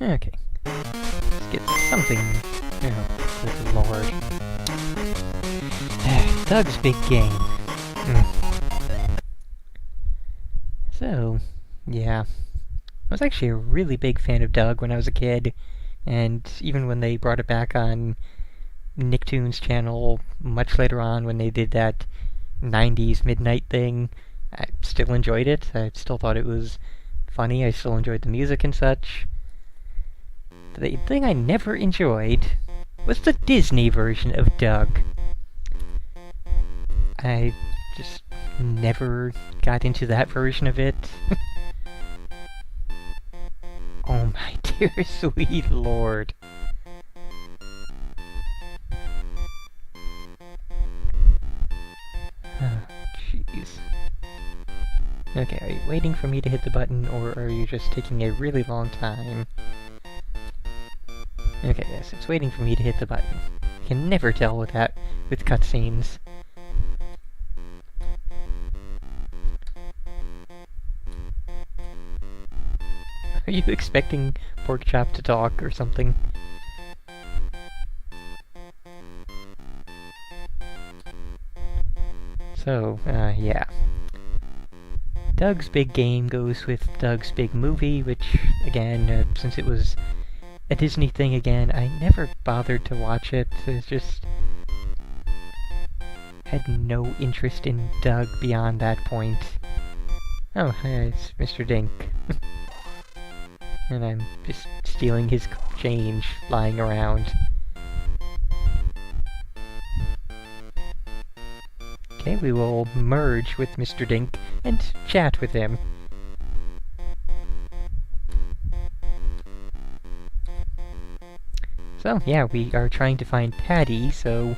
Okay. Let's get something... Oh, good lord. Doug's big game. So, yeah. I was actually a really big fan of Doug when I was a kid, and even when they brought it back on Nicktoons channel much later on when they did that 90s midnight thing, I still enjoyed it. I still thought it was funny. I still enjoyed the music and such. The thing I never enjoyed was the Disney version of Doug. I just never got into that version of it. Oh my dear sweet lord. Jeez. Okay, are you waiting for me to hit the button, or are you just taking a really long time? Okay, yes, it's waiting for me to hit the button. I can never tell with that, with cutscenes. Are you expecting Porkchop to talk or something? So, yeah. Doug's big game goes with Doug's big movie, which, again, since it was a Disney thing again, I never bothered to watch it. It's just... had no interest in Doug beyond that point. Oh, hey, it's Mr. Dink. And I'm just stealing his change lying around. Okay, we will merge with Mr. Dink and chat with him. So, yeah, we are trying to find Patty, so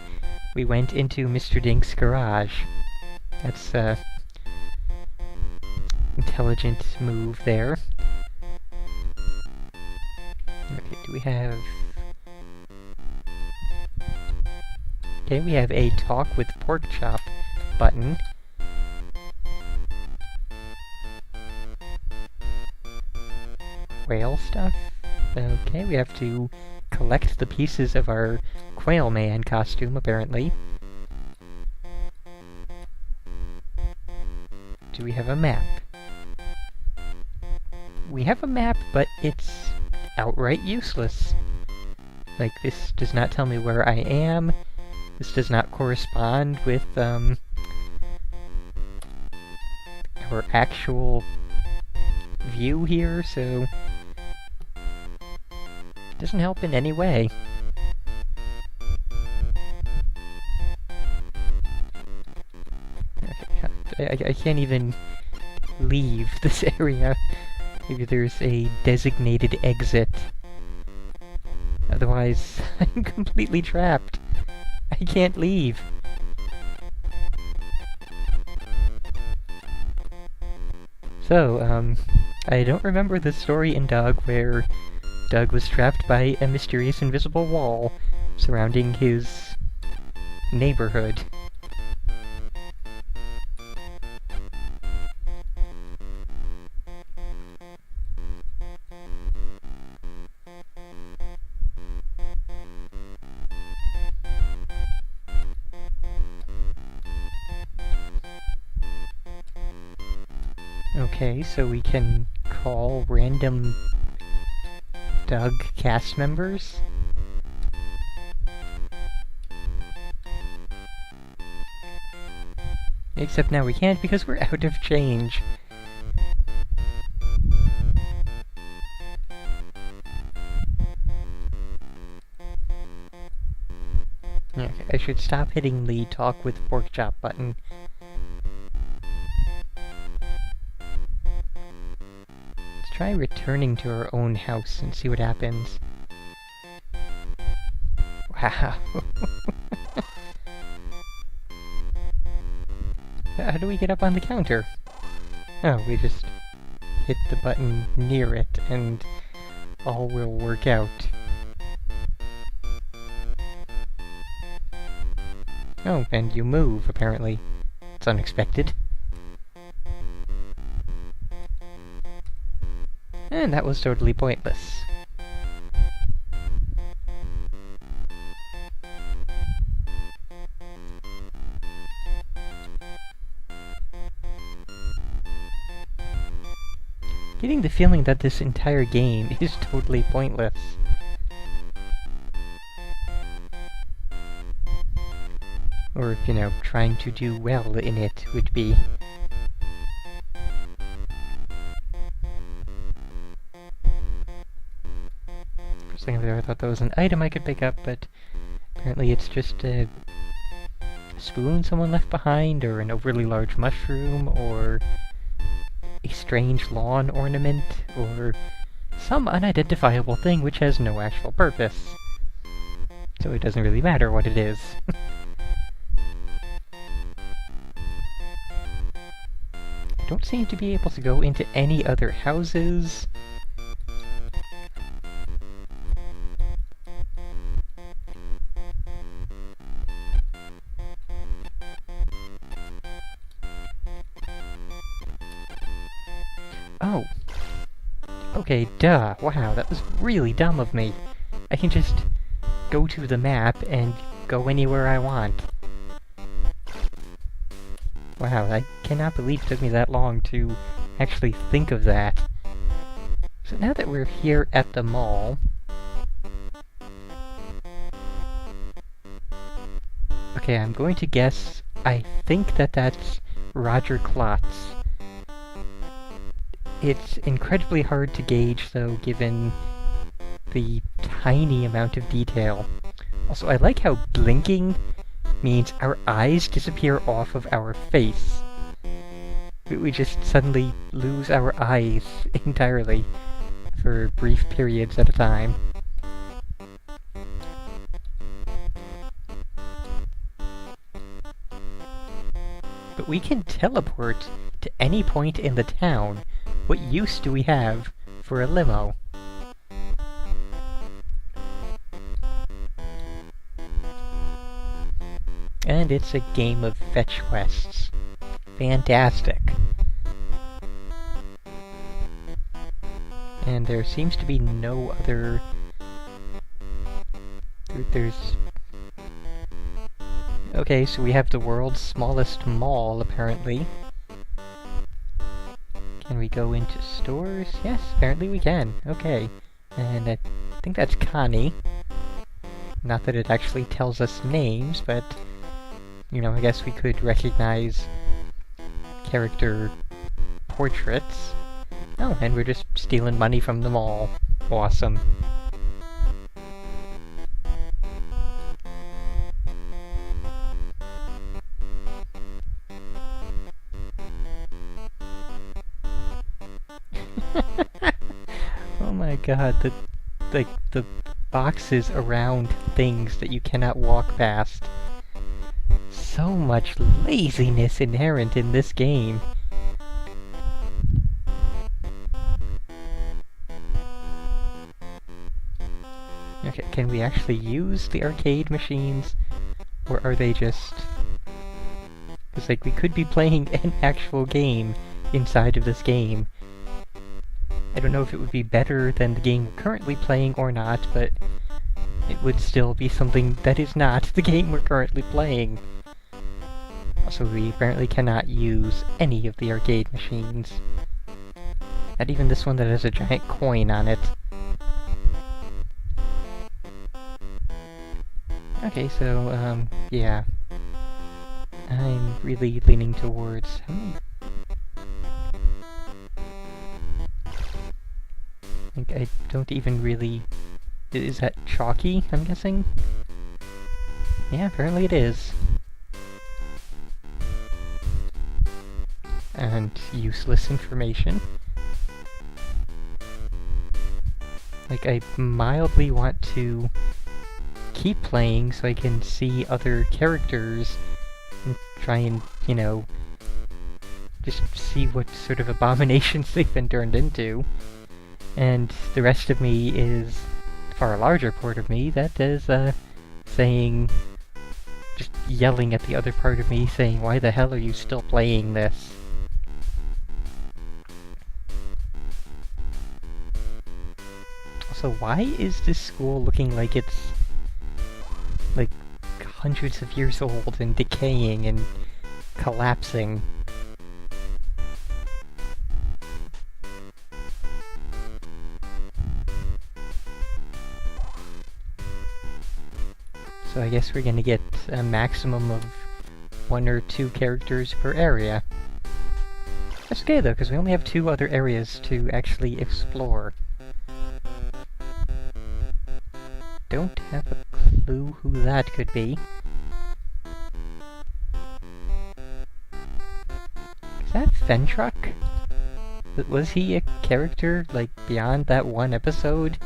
we went into Mr. Dink's garage. That's, intelligent move there. Okay, do we have... Okay, we have a Talk with Porkchop button. Quail stuff? Okay, we have to collect the pieces of our Quail Man costume, apparently. Do we have a map? We have a map, but it's outright useless. Like, this does not tell me where I am. This does not correspond with, our actual view here, so... it doesn't help in any way. Okay, I can't even leave this area. Maybe there's a designated exit. Otherwise, I'm completely trapped. I can't leave. So, I don't remember the story in Doug where Doug was trapped by a mysterious invisible wall surrounding his neighborhood. Okay, so we can call random Doug cast members? Except now we can't because we're out of change. Okay, I should stop hitting the Talk with Porkchop button. Try returning to our own house and see what happens. Wow. How do we get up on the counter? Oh, we just hit the button near it and all will work out. Oh, and you move, apparently. It's unexpected. And that was totally pointless. getting the feeling that this entire game is totally pointless. Or, you know, trying to do well in it would be. First thing I've ever thought that was an item I could pick up, but apparently it's just a spoon someone left behind, or an overly large mushroom, or a strange lawn ornament, or some unidentifiable thing which has no actual purpose. So it doesn't really matter what it is. I don't seem to be able to go into any other houses. Oh. Okay, duh. Wow, that was really dumb of me. I can just go to the map and go anywhere I want. Wow, I cannot believe it took me that long to actually think of that. So now that we're here at the mall... Okay, I'm going to guess... I think that that's Roger Klotz. It's incredibly hard to gauge, though, given the tiny amount of detail. Also, I like how blinking means our eyes disappear off of our face. We just suddenly lose our eyes entirely for brief periods at a time. But we can teleport to any point in the town. What use do we have for a limo? And it's a game of fetch quests. Fantastic. And there seems to be no other... There's... Okay, so we have the world's smallest mall, apparently. Can we go into stores? Yes, apparently we can. Okay. And I think that's Connie. Not that it actually tells us names, but... You know, I guess we could recognize character portraits. Oh, and we're just stealing money from the mall. Awesome. Oh my god, the boxes around things that you cannot walk past. So much laziness inherent in this game. Okay, can we actually use the arcade machines? Or are they just... Because, like, we could be playing an actual game inside of this game. I don't know if it would be better than the game we're currently playing or not, but it would still be something that is not the game we're currently playing. Also, we apparently cannot use any of the arcade machines. Not even this one that has a giant coin on it. Okay, so, yeah. I'm really leaning towards... I don't even really... Is that chalky, I'm guessing? Yeah, apparently it is. And useless information. Like, I mildly want to keep playing so I can see other characters and try and, you know, just see what sort of abominations they've been turned into. And the rest of me is, the far larger part of me, that is, saying, just yelling at the other part of me, saying, why the hell are you still playing this? Also, why is this school looking like it's, like, hundreds of years old and decaying and collapsing? So I guess we're gonna get a maximum of 1 or 2 characters per area. That's okay though, because we only have 2 other areas to actually explore. Don't have a clue who that could be. Is that Fentruck? Was he a character, like, beyond that one episode?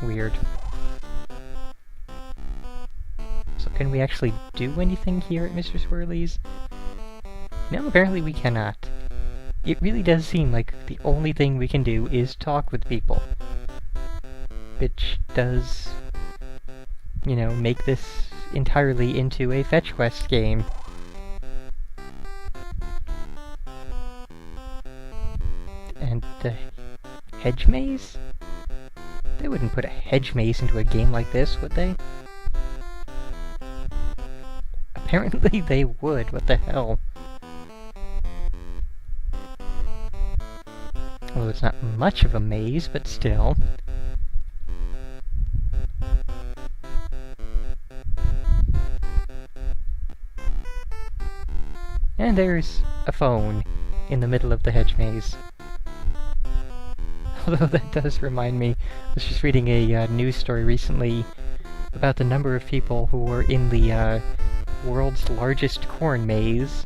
Weird. So can we actually do anything here at Mr. Swirly's? No, apparently we cannot. It really does seem like the only thing we can do is talk with people. Which does, you know, make this entirely into a fetch quest game. And the hedge maze? They wouldn't put a hedge maze into a game like this, would they? Apparently they would, what the hell? Although it's not much of a maze, but still. And there's a phone in the middle of the hedge maze. Although that does remind me, I was just reading a news story recently about the number of people who were in the world's largest corn maze,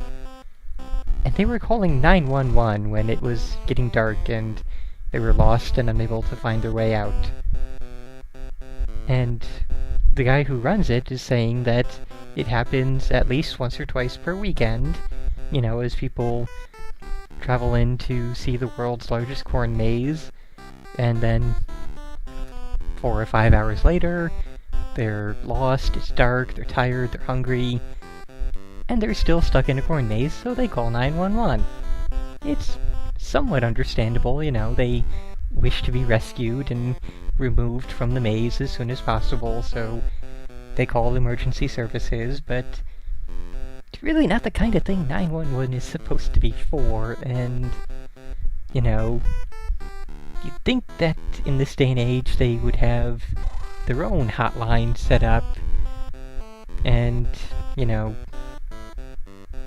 and they were calling 911 when it was getting dark and they were lost and unable to find their way out. And the guy who runs it is saying that it happens at least once or twice per weekend, you know, as people travel in to see the world's largest corn maze, and then 4 or 5 hours later, they're lost, it's dark, they're tired, they're hungry, and they're still stuck in a corn maze, so they call 911. It's somewhat understandable, you know, they wish to be rescued and removed from the maze as soon as possible, so they call emergency services, but it's really not the kind of thing 911 is supposed to be for, and, you know, you'd think that in this day and age they would have their own hotline set up, and, you know,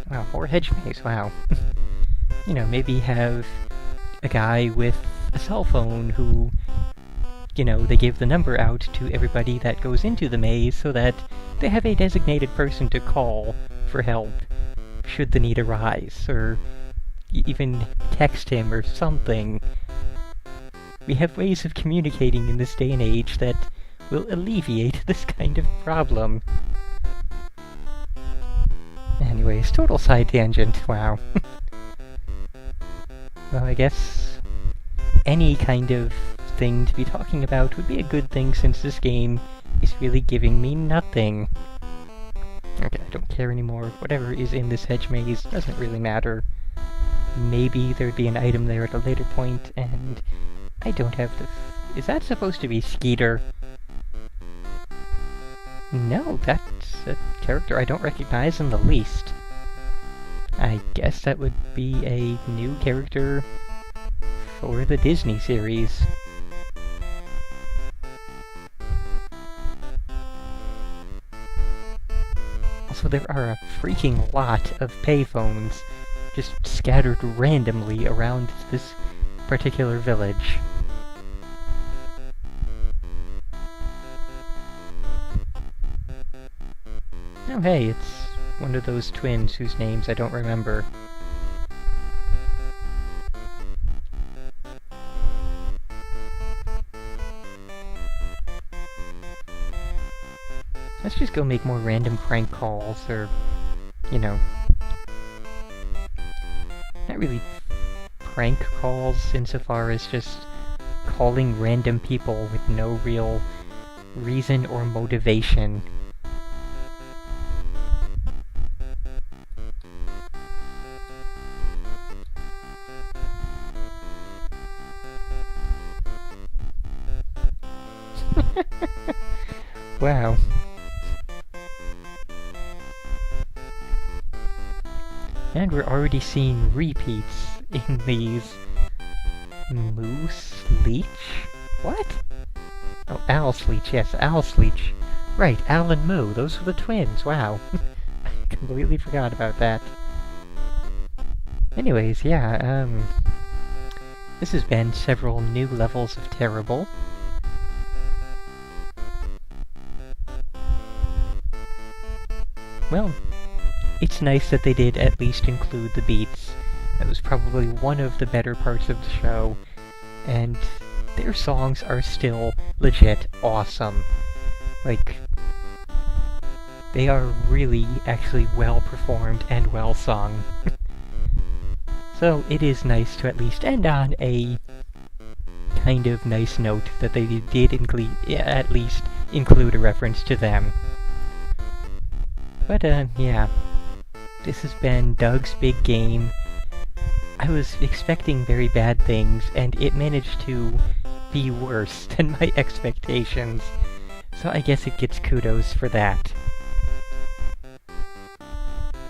wow, or hedge maze, wow. You know, maybe have a guy with a cell phone who, you know, they give the number out to everybody that goes into the maze so that they have a designated person to call for help should the need arise, or even text him or something. We have ways of communicating in this day and age that will alleviate this kind of problem. Anyways, total side tangent, wow. Well, I guess any kind of thing to be talking about would be a good thing since this game is really giving me nothing. Okay, I don't care anymore. Whatever is in this hedge maze doesn't really matter. Maybe there'd be an item there at a later point, and I don't have the... Is that supposed to be Skeeter? No, that's a character I don't recognize in the least. I guess that would be a new character for the Disney series. Also, there are a freaking lot of payphones just scattered randomly around this particular village. Oh hey, it's one of those twins whose names I don't remember. Let's just go make more random prank calls, or, you know, not really prank calls insofar as just calling random people with no real reason or motivation. Wow. And we're already seeing repeats in these. Moose Leech? What? Oh, Owl Sleech, yes, Owl Sleech. Right, Al and Moo, those were the twins, wow. I completely forgot about that. Anyways, yeah, this has been several new levels of terrible. Well, it's nice that they did at least include the beats. That was probably one of the better parts of the show, and their songs are still legit awesome. Like, they are really actually well performed and well sung. So it is nice to at least end on a kind of nice note that they did at least include a reference to them. But yeah, this has been Doug's Big Game. I was expecting very bad things, and it managed to be worse than my expectations. So I guess it gets kudos for that.